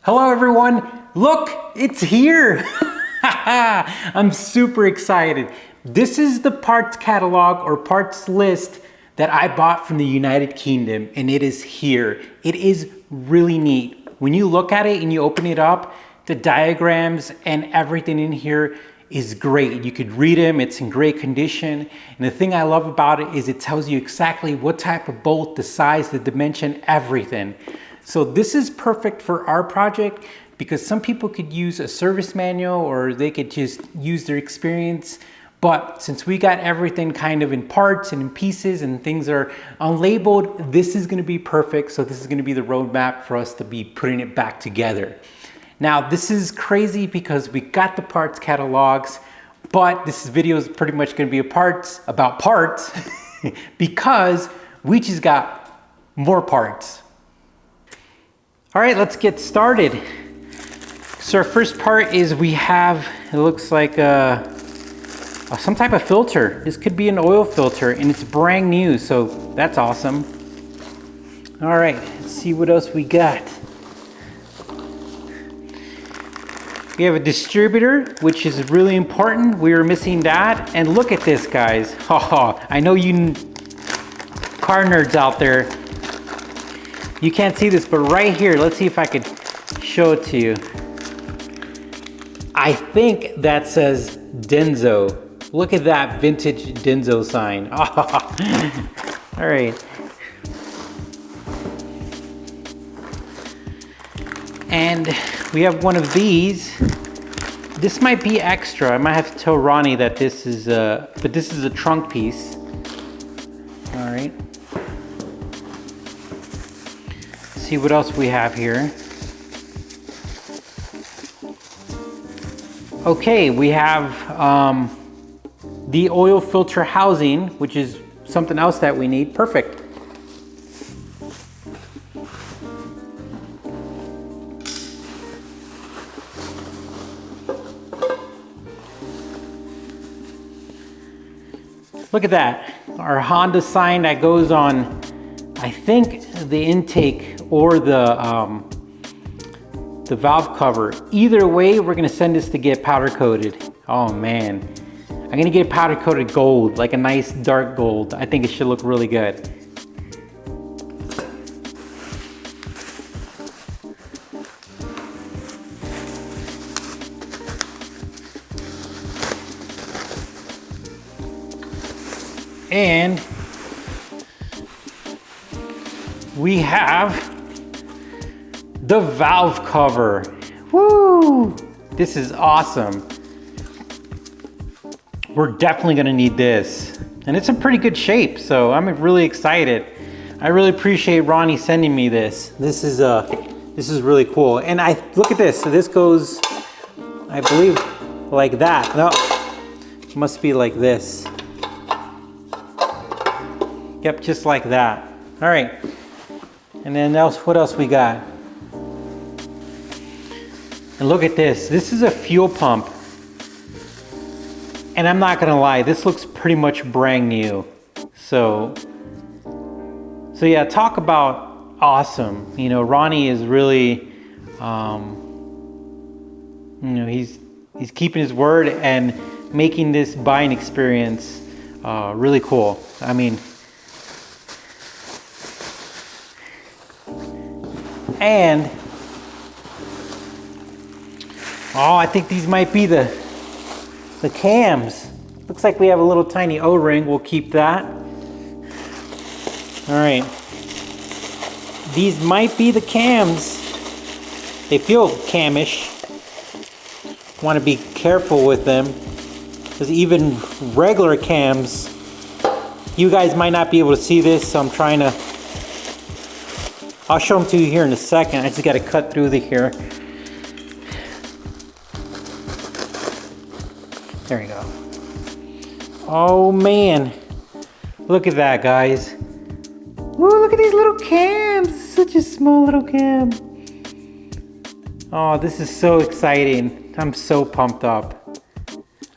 Hello everyone, look, it's here. I'm super excited. This is the parts catalog or parts list that I bought from the United Kingdom, and it is here. It is really neat. When you look at it and you open it up, the diagrams and everything in here is great. You could read them, it's in great condition. And the thing I love about it is it tells you exactly what type of bolt, the size, the dimension, everything. So this is perfect for our project because some people could use a service manual or they could just use their experience. But since we got everything kind of in parts and in pieces and things are unlabeled, this is gonna be perfect. So this is gonna be the roadmap for us to be putting it back together. Now this is crazy because we got the parts catalogs, but this video is pretty much gonna be about parts because we just got more parts. All right, let's get started. So our first part is we have, it looks like some type of filter. This could be an oil filter and it's brand new, so that's awesome. All right, let's see what else we got. We have a distributor, which is really important. We were missing that. And look at this, guys. Oh, I know you car nerds out there, you can't see this, but right here, let's see if I could show it to you. I think that says Denso. Look at that vintage Denso sign. All right. And we have one of these. This might be extra. I might have to tell Ronnie that this is but this is a trunk piece. All right. See what else we have here. Okay, we have the oil filter housing, which is something else that we need. Perfect. Look at that, our Honda sign that goes on, I think, the intake or the valve cover. Either way, we're gonna send this to get powder coated. Oh man, I'm gonna get powder coated gold, like a nice dark gold. I think it should look really good. And we have the valve cover. Woo! This is awesome. We're definitely gonna need this. And it's in pretty good shape, so I'm really excited. I really appreciate Ronnie sending me this. This is really cool. And look at this. So this goes, I believe, like that. No, it must be like this. Yep, just like that. All right. And then what else we got? And look at this. This is a fuel pump. And I'm not gonna lie, this looks pretty much brand new. So yeah, talk about awesome. You know, Ronnie is really, you know, he's keeping his word and making this buying experience really cool. I mean, and oh, I think these might be the cams. Looks like we have a little tiny O-ring. We'll keep that. All right. These might be the cams. They feel camish. Want to be careful with them because even regular cams, you guys might not be able to see this, so I'm trying to, I'll show them to you here in a second. I just got to cut through here. There we go. Oh man, look at that, guys. Whoa, look at these little cams. Such a small little cam. Oh, this is so exciting. I'm so pumped up.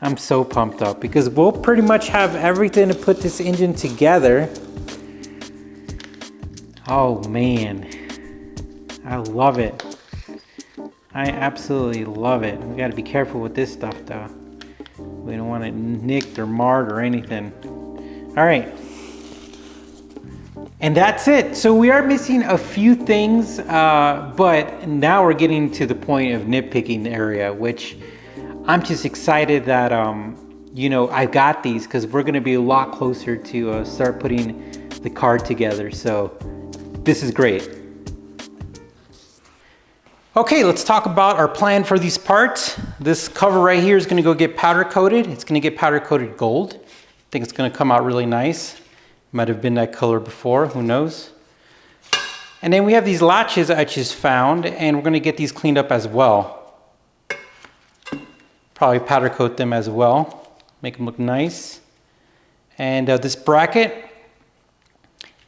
I'm so pumped up because we'll pretty much have everything to put this engine together. Oh man, I love it. I absolutely love it. We gotta be careful with this stuff though. We don't want it nicked or marred or anything. All right. And that's it. So we are missing a few things, but now we're getting to the point of nitpicking area, which I'm just excited that, you know, I got these because we're gonna be a lot closer to start putting the car together. So this is great. Okay, let's talk about our plan for these parts. This cover right here is gonna go get powder coated. It's gonna get powder coated gold. I think it's gonna come out really nice. Might have been that color before, who knows? And then we have these latches I just found, and we're gonna get these cleaned up as well. Probably powder coat them as well, make them look nice. And this bracket.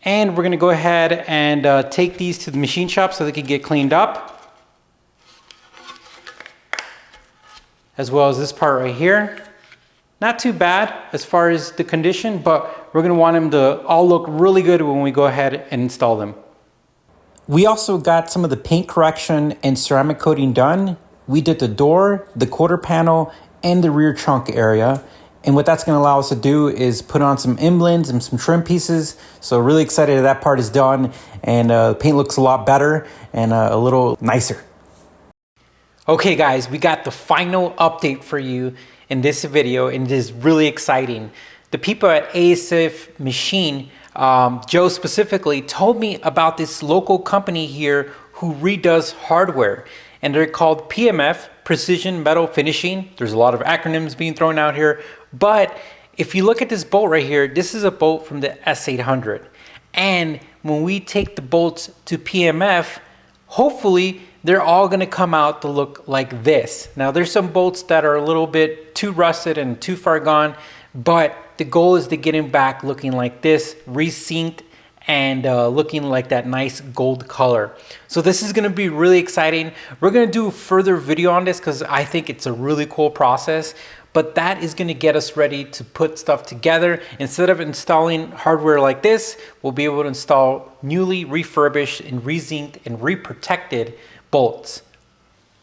And we're gonna go ahead and take these to the machine shop so they can get cleaned up. As well as this part right here. Not too bad as far as the condition, but we're gonna want them to all look really good when we go ahead and install them. We also got some of the paint correction and ceramic coating done. We did the door, the quarter panel, and the rear trunk area. And what that's gonna allow us to do is put on some emblems and some trim pieces. So really excited that part is done, and the paint looks a lot better and a little nicer. Okay guys, we got the final update for you in this video, and it is really exciting. The people at ASF Machine, Joe specifically, told me about this local company here who redoes hardware, and they're called PMF, Precision Metal Finishing. There's a lot of acronyms being thrown out here, but if you look at this bolt right here, this is a bolt from the S800. And when we take the bolts to PMF, hopefully they're all gonna come out to look like this. Now there's some bolts that are a little bit too rusted and too far gone, but the goal is to get them back looking like this, resynced, and looking like that nice gold color. So this is gonna be really exciting. We're gonna do a further video on this because I think it's a really cool process, but that is gonna get us ready to put stuff together. Instead of installing hardware like this, we'll be able to install newly refurbished and resynced and reprotected bolts.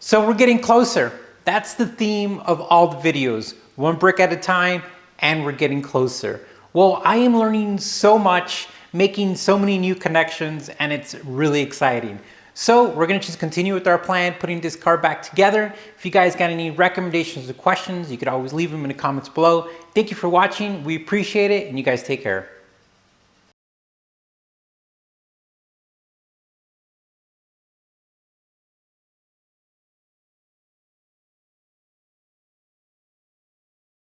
So we're getting closer. That's the theme of all the videos. One brick at a time, and we're getting closer. Well, I am learning so much, making so many new connections, and it's really exciting. So we're gonna just continue with our plan, putting this car back together. If you guys got any recommendations or questions, you could always leave them in the comments below. Thank you for watching. We appreciate it, and you guys take care.